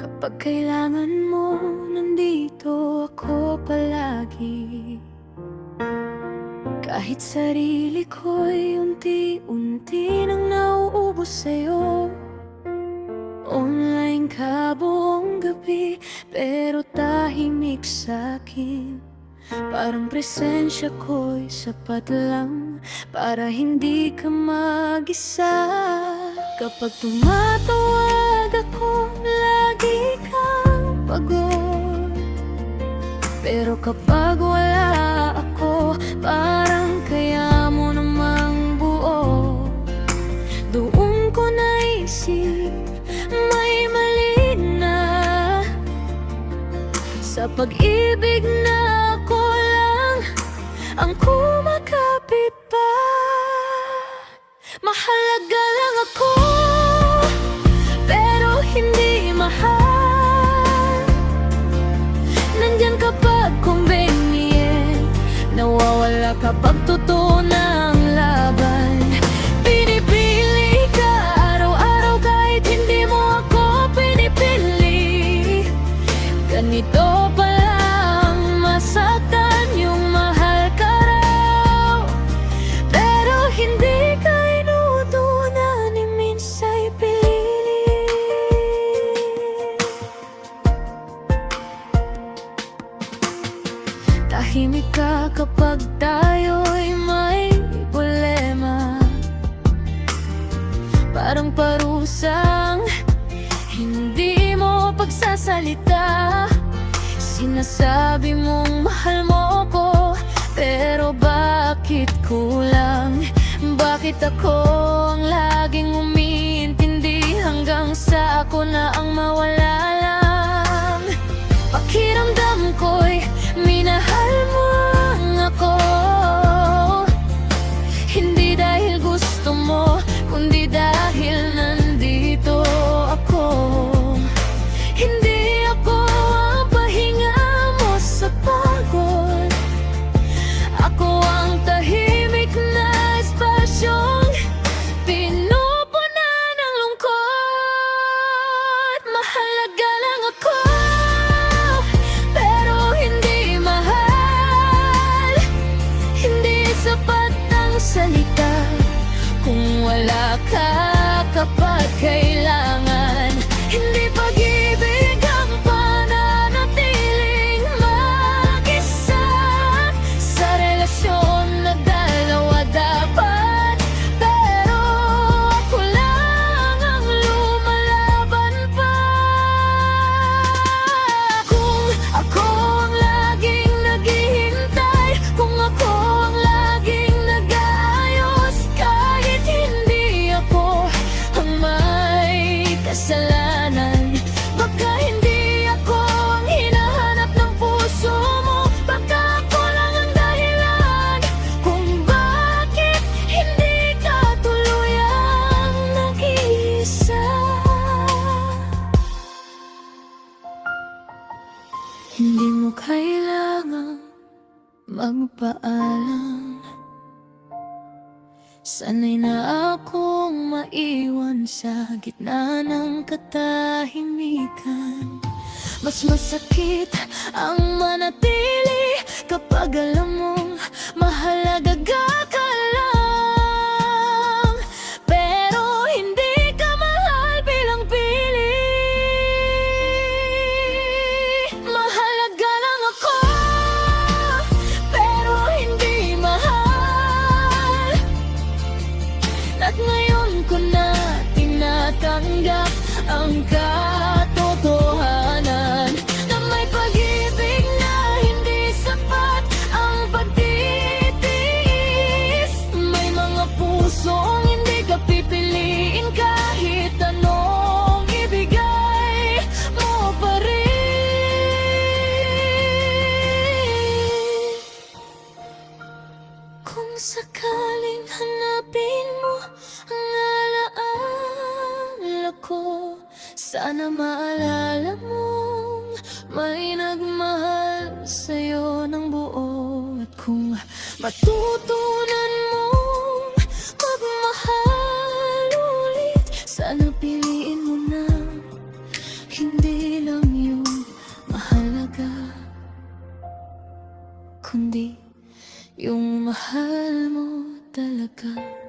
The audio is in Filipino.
Kapag kailangan mo, nandito ako palagi. Kahit sarili ko'y unti-unti nang nauubos sa'yo. Online ka buong gabi, pero tahimik sa'kin. Parang presensya ko'y sapat lang para hindi ka mag-isa. Kapag tumatawag ako, lagi kang pagod. Pero kapag wala ako, parang kaya mo namang buo. Doon ko naisip, may mali na sa pag-ibig na ako lang ang kumakapit pa. Mahalaga lang ako, pero hindi mahal. Nandyan kapag convenient, nawawala kapag totoo na ang laban. Pinipili ka araw-araw kahit hindi mo ako pinipili. Ganito palang masaktan yung mahal ka raw, pero hindi ka inutunan ni minsa'y pinili. Tahimik ka kapag tayo'y may problema, parang parusang hindi mo pagsasalita. Sinasabi mong mahal mo ko, pero bakit kulang? Bakit ako ang laging umiintindi hanggang sa ako na ang mawala lang? Pakiramdam ko'y minahal mo ang ako, hindi dahil gusto mo, kundi dahil nandito ako. Hindi ako ang pahinga mo sa pagod, ako ang tahimik na espasyong pinupunan ng lungkot. Mahalaga lang ako, pero hindi mahal. Hindi sapat ang salita kung wala ka kapag kailangan. Hindi pag-ibig ang pananatiling mag-isa sa relasyon na dalawa dapat, pero ako lang ang lumalaban pa. Kung ako ang laging naghihintay, kung ako ang laging nag-aayos, kahit hindi ako ang may kasalanan, baka hindi ako ang hinahanap ng puso mo, baka ako lang ang dahilan kung bakit hindi ka tuluyang nag-iisa. Hindi mo kailangang magpaalam, sanay na akong maiwan sa gitna ng katahimikan. Mas masakit ang manatili kapag alam mong mahalaga ka lang, pero hindi ka mahal bilang pili. Mahalaga lang ako, pero hindi mahal. At ngayon ko na tinatanggap ang katotohanan na may pag-ibig na hindi sapat ang pagtitiis. May mga pusong hindi ka pipiliin kahit anong ibigay mo pa rin. Kung sakaling hanapin mo ang alaala ko, sana maalala mong may nagmahal sa'yo ng buo. At kung matutunan mong magmahal ulit, sana piliin mo na hindi kundi yung mahal mo talaga.